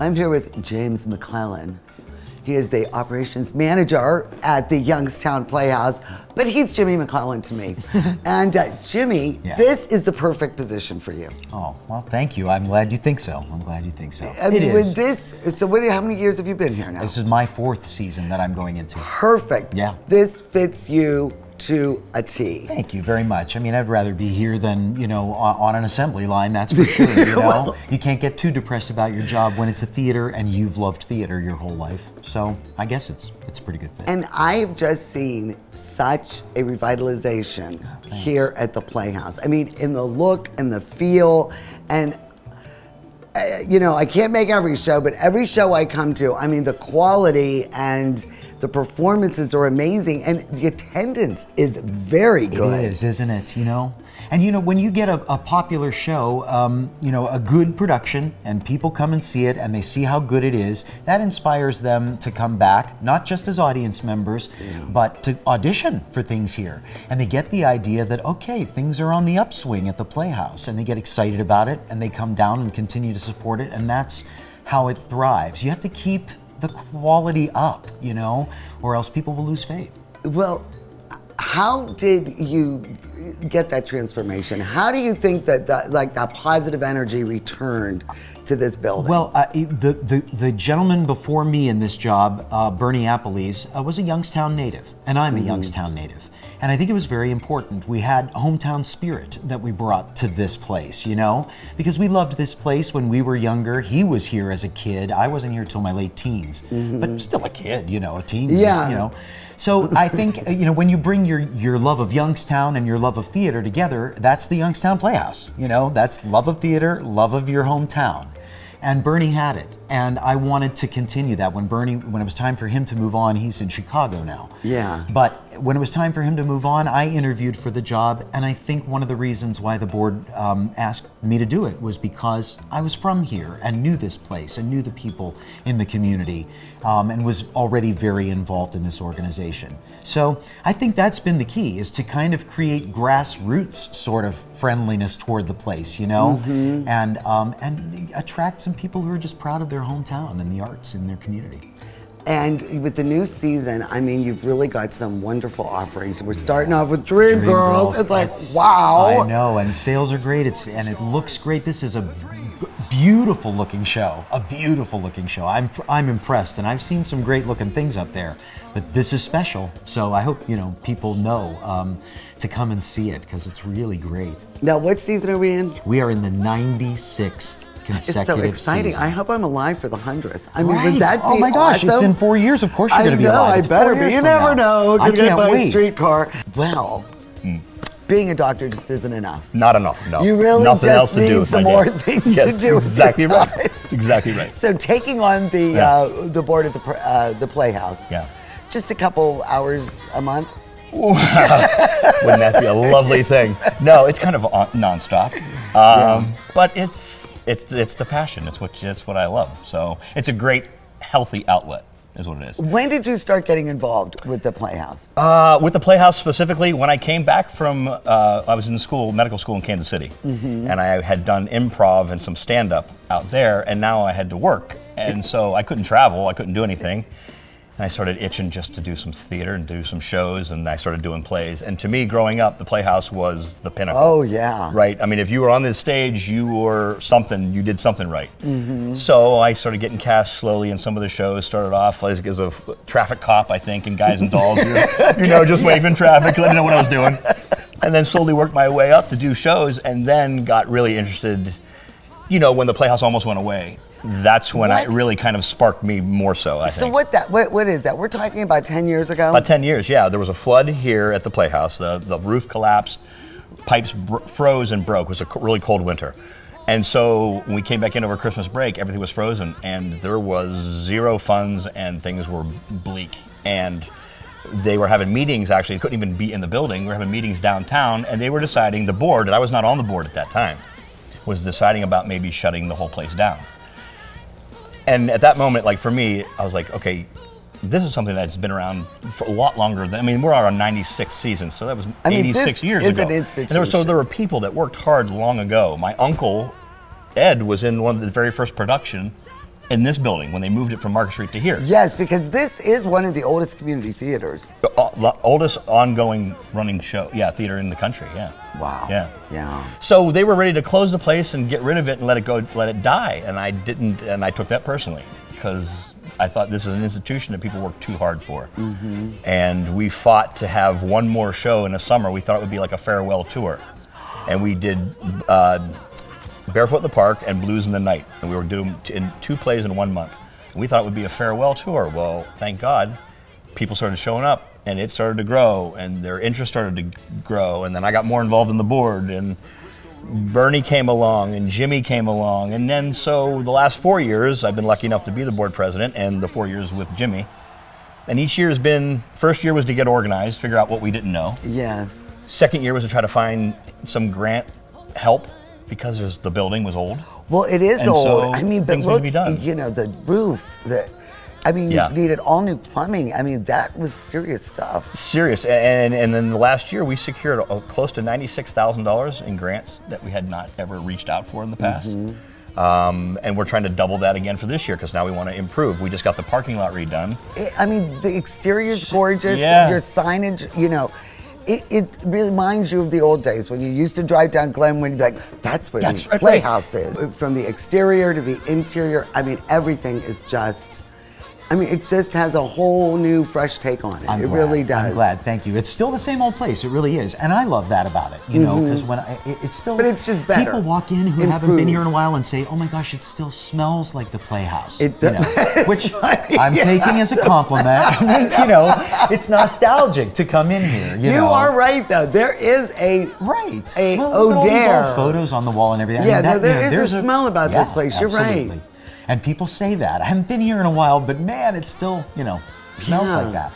I'm here with James McClellan. He is the operations manager at the Youngstown Playhouse, but he's Jimmy McClellan to me. And Jimmy, This is the perfect position for you. Oh, well, thank you. I'm glad you think so. I mean, with this, so how many years have you been here now? This is my 4th season that I'm going into. Perfect. Yeah. This fits you to a T. Thank you very much. I mean, I'd rather be here than, on an assembly line, that's for sure, Well, You can't get too depressed about your job when it's a theater and you've loved theater your whole life. So I guess it's a pretty good fit. And I've just seen such a revitalization here at the Playhouse. I mean, in the look and the feel, and I can't make every show, but every show I come to, I mean, the quality and the performances are amazing, and the attendance is very good. It is, isn't it? And when you get a popular show, a good production, and people come and see it, and they see how good it is, that inspires them to come back, not just as audience members, but to audition for things here. And they get the idea that, okay, things are on the upswing at the Playhouse, and they get excited about it, and they come down and continue to support it, and that's how it thrives. You have to keep the quality up, or else people will lose faith. Well, how did you get that transformation? How do you think that positive energy returned to this building? Well, the gentleman before me in this job, Bernie Applees, was a Youngstown native, and I'm a Youngstown native. And I think it was very important. We had hometown spirit that we brought to this place, because we loved this place when we were younger. He was here as a kid. I wasn't here till my late teens, but still a kid, a teen. Yeah. So I think, when you bring your love of Youngstown and your love of theater together, that's the Youngstown Playhouse. That's love of theater, love of your hometown. And Bernie had it, and I wanted to continue that. When it was time for him to move on, he's in Chicago now. Yeah. But when it was time for him to move on, I interviewed for the job, and I think one of the reasons why the board asked me to do it was because I was from here and knew this place and knew the people in the community, and was already very involved in this organization. So I think that's been the key, is to kind of create grassroots sort of friendliness toward the place, and attract some people who are just proud of their hometown and the arts in their community. And with the new season, I mean, you've really got some wonderful offerings. We're starting off with Dreamgirls. It's like, wow. I know, and sales are great. And it looks great. This is a beautiful looking show. I'm impressed, and I've seen some great looking things up there, but this is special. So I hope people know to come and see it, because it's really great. Now, what season are we in? We are in the 96th. It's so exciting. Season. I hope I'm alive for the 100th. I mean, would that be Oh my gosh, awesome? it's in 4 years. Of course you're going to be alive. I better be. You never know. I Could get can't by wait. a streetcar. Well, being a doctor just isn't enough. Not enough, no. You really Nothing just else to need do with some my more day. things Yes, to do with exactly your right. time. That's exactly right. So taking on the board at the Playhouse. Yeah. Just a couple hours a month. Wouldn't that be a lovely thing? No, it's kind of nonstop, but it's the passion. It's what I love. So it's a great, healthy outlet, is what it is. When did you start getting involved with the Playhouse? With the Playhouse specifically, when I came back from, I was in medical school in Kansas City, and I had done improv and some stand-up out there, and now I had to work, and so I couldn't travel, I couldn't do anything. And I started itching just to do some theater and do some shows, and I started doing plays. And to me, growing up, the Playhouse was the pinnacle. Oh, yeah. Right? I mean, if you were on this stage, you were something, you did something right. So I started getting cast slowly in some of the shows. Started off as a traffic cop, I think, in Guys and Dolls. Just waving traffic, letting know what I was doing. And then slowly worked my way up to do shows, and then got really interested, when the Playhouse almost went away. That's when it really kind of sparked me more so, I think. So what is that? We're talking about 10 years ago? About 10 years, yeah. There was a flood here at the Playhouse. The roof collapsed, pipes froze and broke. It was a really cold winter. And so when we came back in over Christmas break, everything was frozen, and there was zero funds, and things were bleak. And they were having meetings, actually, couldn't even be in the building. We were having meetings downtown, and they were deciding, the board, and I was not on the board at that time, was deciding about maybe shutting the whole place down. And at that moment, like for me, I was like, okay, this is something that's been around for a lot longer than, we're on our 96th season, so that was 86 years ago. An institution. And there were people that worked hard long ago. My uncle, Ed, was in one of the very first production in this building when they moved it from Market Street to here. Yes, because this is one of the oldest community theaters. The oldest ongoing running theater in the country. Yeah. Wow. Yeah. So they were ready to close the place and get rid of it and let it die, and I didn't, and I took that personally because I thought this is an institution that people work too hard for. Mm-hmm. And we fought to have one more show in the summer. We thought it would be like a farewell tour, and we did. Barefoot in the Park and Blues in the Night, and we were doing in 2 plays in 1 month. We thought it would be a farewell tour. Well, thank God, people started showing up, and it started to grow, and their interest started to grow, and then I got more involved in the board, and Bernie came along, and Jimmy came along, and then so the last 4 years, I've been lucky enough to be the board president, and the 4 years with Jimmy, and each year has been, first year was to get organized, figure out what we didn't know. Yes. Second year was to try to find some grant help, because the building was old. Well, it is And old. so I mean, but things need to look, be done. you know, the roof, Yeah. you needed all new plumbing. I mean, that was serious stuff. Serious, and then the last year we secured close to $96,000 in grants that we had not ever reached out for in the past. And we're trying to double that again for this year because now we want to improve. We just got the parking lot redone. I mean, the exterior's gorgeous. Yeah. Your signage, you know, it reminds you of the old days when you used to drive down Glenwood and be like, that's where That's the right. Playhouse is. From the exterior to the interior, I mean, everything is just, I mean, it just has a whole new, fresh take on it. It really does. I'm glad. Thank you. It's still the same old place. It really is, and I love that about it. You know, because when it's still. But it's just better. People walk in who haven't been here in a while and say, "Oh my gosh, it still smells like the Playhouse." It you know, does. which funny, I'm taking as a compliment. And, you know, it's nostalgic to come in here. You know? are right, though. There is a Right. a well, look at all these O'Dare. old photos on the wall and everything. Yeah, no, there you know, is a smell about this place. You're right. absolutely. And people say that. I haven't been here in a while, but man, it still, you know, smells Yeah. like that.